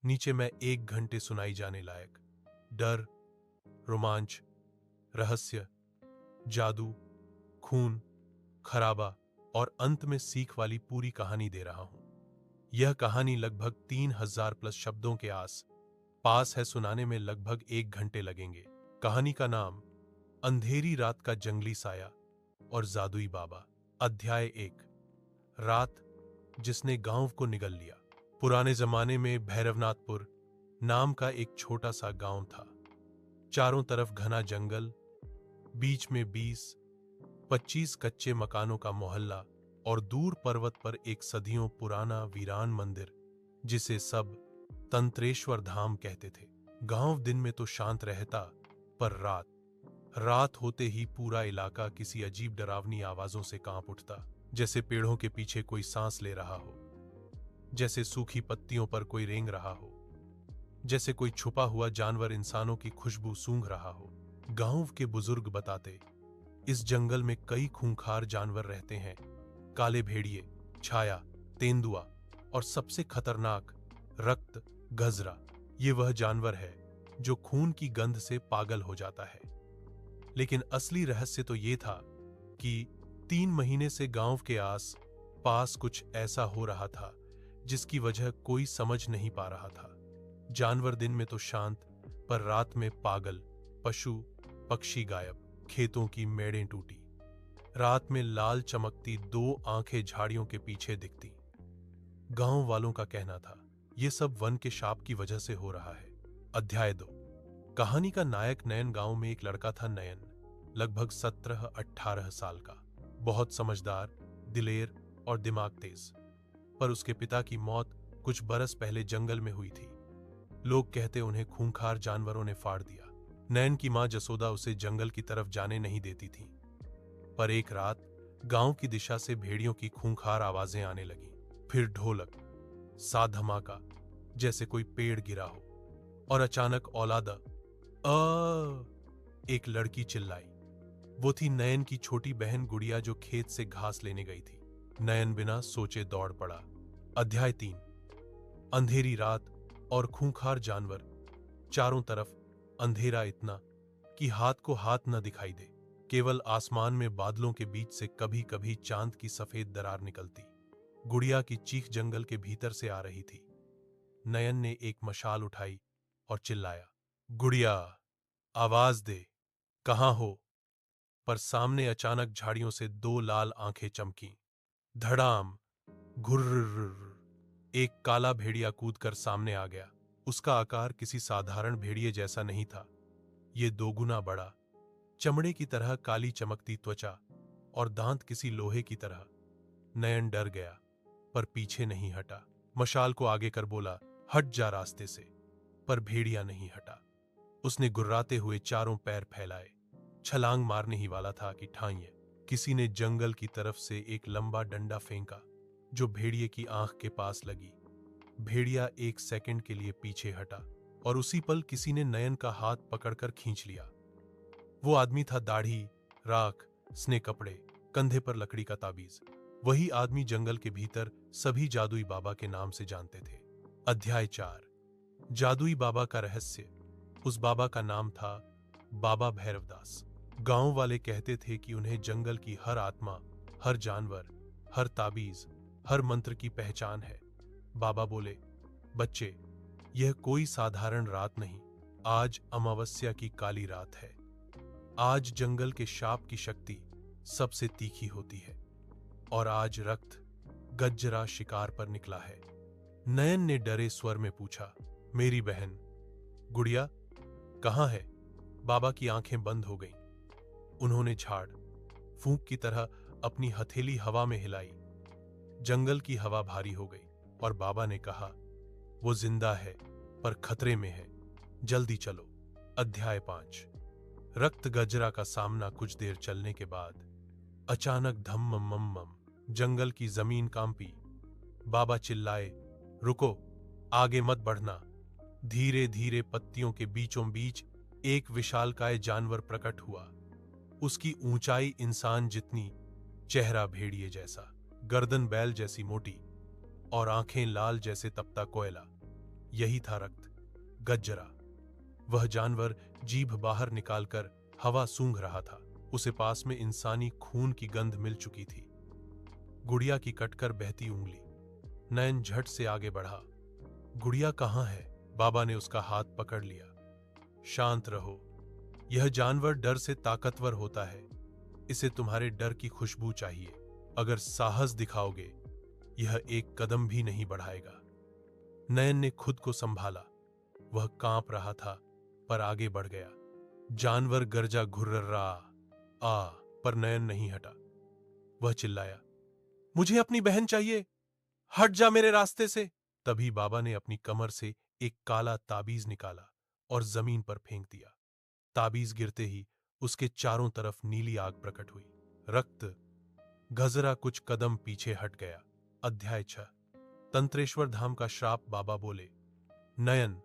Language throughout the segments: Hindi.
नीचे मैं 1 घंटे सुनाई जाने लायक डर, रोमांच, रहस्य, जादू, खून, खराबा और अंत में सीख वाली पूरी कहानी दे रहा हूं। यह कहानी लगभग 3000 प्लस शब्दों के आस पास है। सुनाने में लगभग 1 घंटे लगेंगे। कहानी का नाम अंधेरी रात का जंगली साया और जादुई बाबा। अध्याय 1। रात जिसने गांव को निगल लिया। पुराने जमाने में भैरवनाथपुर नाम का एक छोटा सा गांव था। चारों तरफ घना जंगल, बीच में 20-25 कच्चे मकानों का मोहल्ला और दूर पर्वत पर एक सदियों पुराना वीरान मंदिर जिसे सब तंत्रेश्वर धाम कहते थे। गांव दिन में तो शांत रहता, पर रात होते ही पूरा इलाका किसी अजीब डरावनी आवाजों से कांप उठता। जैसे पेड़ों के पीछे कोई सांस ले रहा हो, जैसे सूखी पत्तियों पर कोई रेंग रहा हो, जैसे कोई छुपा हुआ जानवर इंसानों की खुशबू सूंघ रहा हो। गांव के बुजुर्ग बताते, इस जंगल में कई खूंखार जानवर रहते हैं। काले भेड़िए, छाया, तेंदुआ और सबसे खतरनाक रक्त गजरा। ये वह जानवर है जो खून की गंध से पागल हो जाता है। लेकिन असली रहस्य तो ये था कि 3 महीने से गांव के आस पास कुछ ऐसा हो रहा था जिसकी वजह कोई समझ नहीं पा रहा था। जानवर दिन में तो शांत, पर रात में पागल। पशु पक्षी गायब, खेतों की मेड़ें टूटी। रात में लाल चमकती 2 आंखें झाड़ियों के पीछे दिखती। गांव वालों का कहना था ये सब वन के शाप की वजह से हो रहा है। अध्याय 2। कहानी का नायक नयन। गांव में एक लड़का था नयन, लगभग 17-18 साल का। बहुत समझदार, दिलेर और दिमाग तेज। पर उसके पिता की मौत कुछ बरस पहले जंगल में हुई थी। लोग कहते उन्हें खूंखार जानवरों ने फाड़ दिया। नयन की मां जसोदा उसे जंगल की तरफ जाने नहीं देती थी। पर एक रात गांव की दिशा से भेड़ियों की खूंखार आवाजें आने लगीं। फिर ढोलक सा धमाका, जैसे कोई पेड़ गिरा हो। और अचानक औलादा एक लड़की चिल्लाई। वो थी नयन की छोटी बहन गुड़िया, जो खेत से घास लेने गई थी। नयन बिना सोचे दौड़ पड़ा। अध्याय 3। अंधेरी रात और खूंखार जानवर। चारों तरफ अंधेरा इतना कि हाथ को हाथ न दिखाई दे। केवल आसमान में बादलों के बीच से कभी कभी चांद की सफेद दरार निकलती। गुड़िया की चीख जंगल के भीतर से आ रही थी। नयन ने एक मशाल उठाई और चिल्लाया, गुड़िया, आवाज दे, कहां हो? पर सामने अचानक झाड़ियों से 2 लाल आंखें चमकीं। धड़ाम, घुर्र। एक काला भेड़िया कूदकर सामने आ गया। उसका आकार किसी साधारण भेड़िए जैसा नहीं था। ये 2 गुना बड़ा, चमड़े की तरह काली चमकती त्वचा और दांत किसी लोहे की तरह। नयन डर गया, पर पीछे नहीं हटा। मशाल को आगे कर बोला, हट जा रास्ते से। पर भेड़िया नहीं हटा। उसने गुर्राते हुए चारों पैर फैलाए। छलांग मारने ही वाला था कि ठाइये किसी ने जंगल की तरफ से एक लंबा डंडा फेंका, जो भेड़िए की आंख के पास लगी। भेड़िया 1 सेकंड के लिए पीछे हटा और उसी पल किसी ने नयन का हाथ पकड़कर खींच लिया। वो आदमी था दाढ़ी, राख, स्ने कपड़े, कंधे पर लकड़ी का ताबीज। वही आदमी जंगल के भीतर सभी जादुई बाबा के नाम से जानते थे। अध्याय 4। जादुई बाबा का रहस्य। उस बाबा का नाम था बाबा भैरवदास। गांव वाले कहते थे कि उन्हें जंगल की हर आत्मा, हर जानवर, हर ताबीज, हर मंत्र की पहचान है। बाबा बोले, बच्चे, यह कोई साधारण रात नहीं। आज अमावस्या की काली रात है। आज जंगल के शाप की शक्ति सबसे तीखी होती है। और आज रक्त गज्जरा शिकार पर निकला है। नयन ने डरे स्वर में पूछा, मेरी बहन गुड़िया कहां है? बाबा की आंखें बंद हो गईं। उन्होंने झाड़ फूंक की तरह अपनी हथेली हवा में हिलाई। जंगल की हवा भारी हो गई और बाबा ने कहा, वो जिंदा है, पर खतरे में है। जल्दी चलो। अध्याय 5। रक्त गजरा का सामना। कुछ देर चलने के बाद अचानक धम मम मम मम, जंगल की जमीन कांपी। बाबा चिल्लाए, रुको, आगे मत बढ़ना। धीरे धीरे पत्तियों के बीचों बीच एक विशालकाय जानवर प्रकट हुआ। उसकी ऊंचाई इंसान जितनी, चेहरा भेड़िए जैसा, गर्दन बैल जैसी मोटी और आंखें लाल जैसे तपता कोयला। यही था रक्त, गज्जरा। वह जानवर जीभ बाहर निकालकर हवा सूंघ रहा था। उसे पास में इंसानी खून की गंध मिल चुकी थी। गुड़िया की कटकर बहती उंगली। नयन झट से आगे बढ़ा। गुड़िया कहाँ है? बाबा ने उसका हाथ पकड़ लिया। शांत रहो, यह जानवर डर से ताकतवर होता है। इसे तुम्हारे डर की खुशबू चाहिए। अगर साहस दिखाओगे, यह एक कदम भी नहीं बढ़ाएगा। नयन ने खुद को संभाला। वह कांप रहा था, पर आगे बढ़ गया। जानवर गर्जा घुर्रा पर नयन नहीं हटा। वह चिल्लाया, मुझे अपनी बहन चाहिए, हट जा मेरे रास्ते से। तभी बाबा ने अपनी कमर से एक काला ताबीज निकाला और जमीन पर फेंक दिया। ताबीज गिरते ही उसके चारों तरफ नीली आग प्रकट हुई। रक्त गजरा कुछ कदम पीछे हट गया। अध्याय 6। तंत्रेश्वर धाम का श्राप। बाबा बोले, नयन,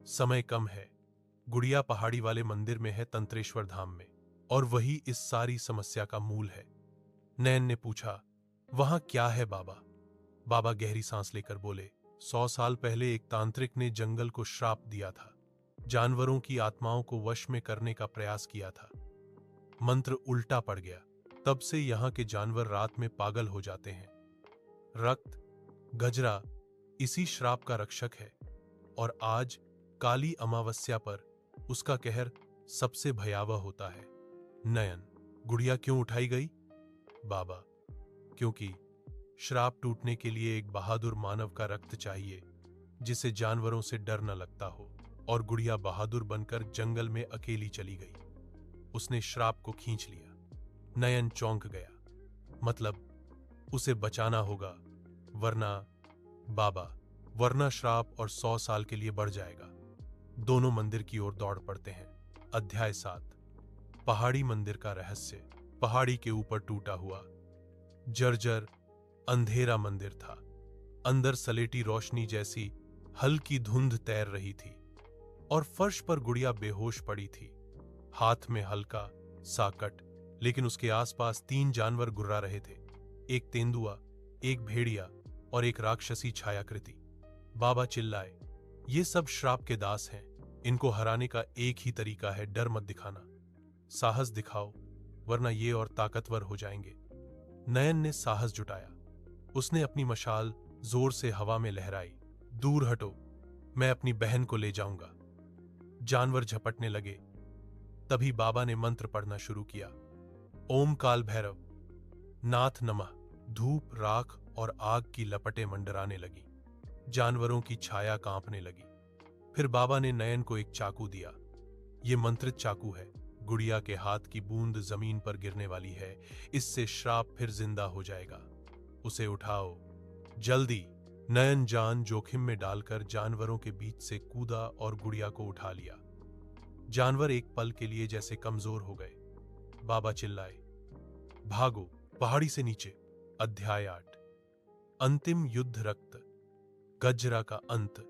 समय कम है। गुड़िया पहाड़ी वाले मंदिर में है, तंत्रेश्वर धाम में, और वही इस सारी समस्या का मूल है। नयन ने पूछा, वहां क्या है बाबा? बाबा गहरी सांस लेकर बोले, 100 साल पहले एक तांत्रिक ने जंगल को श्राप दिया था। जानवरों की आत्माओं को वश में करने का प्रयास किया था। मंत्र उल्टा पड़ गया। तब से यहां के जानवर रात में पागल हो जाते हैं। रक्त, गजरा इसी श्राप का रक्षक है, और आज काली अमावस्या पर उसका कहर सबसे भयावह होता है। नयन, गुड़िया क्यों उठाई गई? बाबा, क्योंकि श्राप टूटने के लिए एक बहादुर मानव का रक्त चाहिए, जिसे जानवरों से डर न लगता हो। और गुड़िया बहादुर बनकर जंगल में अकेली चली गई। उसने श्राप को खींच लिया। नयन चौंक गया। मतलब उसे बचाना होगा, वरना श्राप और 100 साल के लिए बढ़ जाएगा। दोनों मंदिर की ओर दौड़ पड़ते हैं। अध्याय 7। पहाड़ी मंदिर का रहस्य। पहाड़ी के ऊपर टूटा हुआ जर्जर अंधेरा मंदिर था। अंदर सलेटी रोशनी जैसी हल्की धुंध तैर रही थी, और फर्श पर गुड़िया बेहोश पड़ी थी। हाथ में हल्का साकट, लेकिन उसके आसपास 3 जानवर गुर्रा रहे थे। एक तेंदुआ, एक भेड़िया और एक राक्षसी छायाकृति। बाबा चिल्लाए, ये सब श्राप के दास हैं। इनको हराने का एक ही तरीका है, डर मत दिखाना। साहस दिखाओ, वरना ये और ताकतवर हो जाएंगे। नयन ने साहस जुटाया। उसने अपनी मशाल जोर से हवा में लहराई। दूर हटो, मैं अपनी बहन को ले जाऊंगा। जानवर झपटने लगे। तभी बाबा ने मंत्र पढ़ना शुरू किया। ओम काल भैरव, नाथ नमः। धूप, राख और आग की लपटें मंडराने लगी। जानवरों की छाया कांपने लगी। फिर बाबा ने नयन को एक चाकू दिया। ये मंत्रित चाकू है। गुड़िया के हाथ की बूंद जमीन पर गिरने वाली है। इससे श्राप फिर जिंदा हो जाएगा। उसे उठाओ, जल्दी। नयन जान जोखिम में डालकर जानवरों के बीच से कूदा और गुड़िया को उठा लिया। जानवर एक पल के लिए जैसे कमजोर हो गए। बाबा चिल्लाए, भागो, पहाड़ी से नीचे। अध्याय 8। अंतिम युद्ध। रक्त, गजरा का अंत।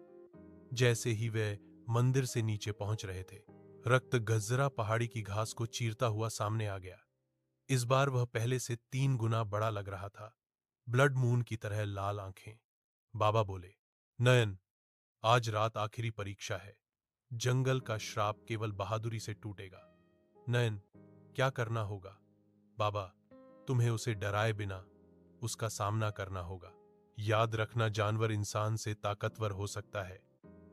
जैसे ही वे मंदिर से नीचे पहुंच रहे थे, रक्त गजरा पहाड़ी की घास को चीरता हुआ सामने आ गया। इस बार वह पहले से 3 गुना बड़ा लग रहा था। ब्लड मून की तरह लाल आंखें। बाबा बोले, नयन, आज रात आखिरी परीक्षा है। जंगल का श्राप केवल बहादुरी से टूटेगा। नयन, क्या करना होगा? बाबा, तुम्हें उसे डराए बिना उसका सामना करना होगा। याद रखना, जानवर इंसान से ताकतवर हो सकता है,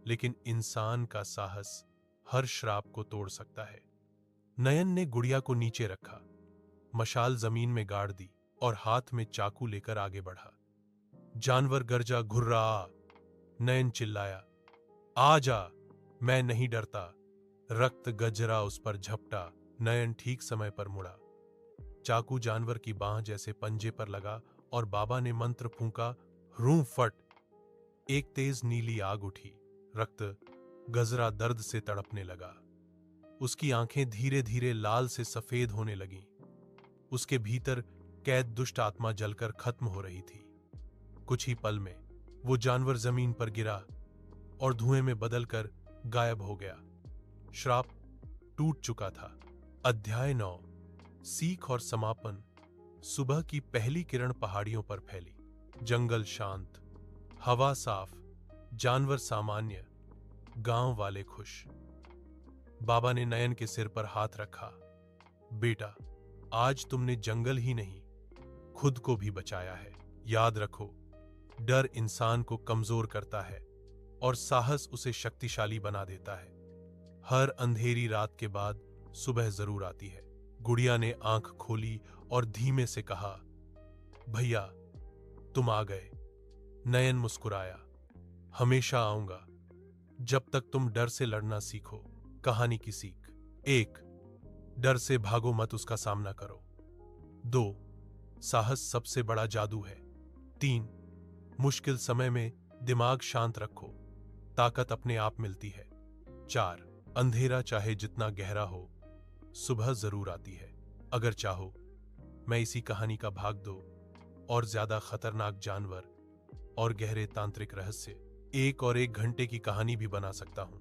लेकिन इंसान का साहस हर श्राप को तोड़ सकता है। नयन ने गुड़िया को नीचे रखा, मशाल जमीन में गाड़ दी और हाथ में चाकू लेकर आगे बढ़ा। जानवर गर्जा घुर्रा। नयन चिल्लाया, आ जा, मैं नहीं डरता। रक्त गजरा उस पर झपटा। नयन ठीक समय पर मुड़ा। चाकू जानवर की बांह जैसे पंजे पर लगा और बाबा ने मंत्र फूंका। रू फट। एक तेज नीली आग उठी। रक्त गजरा दर्द से तड़पने लगा। उसकी आंखें धीरे धीरे लाल से सफेद होने लगीं। उसके भीतर कैद दुष्ट आत्मा जलकर खत्म हो रही थी। कुछ ही पल में वो जानवर जमीन पर गिरा और धुएं में बदलकर गायब हो गया। श्राप टूट चुका था। अध्याय 9। सीख और समापन। सुबह की पहली किरण पहाड़ियों पर फैली। जंगल शांत, हवा साफ, जानवर सामान्य, गांव वाले खुश। बाबा ने नयन के सिर पर हाथ रखा। बेटा, आज तुमने जंगल ही नहीं, खुद को भी बचाया है। याद रखो, डर इंसान को कमजोर करता है और साहस उसे शक्तिशाली बना देता है। हर अंधेरी रात के बाद सुबह जरूर आती है। गुड़िया ने आंख खोली और धीमे से कहा, भैया, तुम आ गए। नयन मुस्कुराया, हमेशा आऊंगा, जब तक तुम डर से लड़ना सीखो। कहानी की सीख। 1. डर से भागो मत, उसका सामना करो। 2. साहस सबसे बड़ा जादू है। 3. मुश्किल समय में दिमाग शांत रखो, ताकत अपने आप मिलती है। 4. अंधेरा चाहे जितना गहरा हो, सुबह जरूर आती है। अगर चाहो, मैं इसी कहानी का भाग 2 और ज्यादा खतरनाक जानवर और गहरे तांत्रिक रहस्य 1 और 1 घंटे की कहानी भी बना सकता हूं।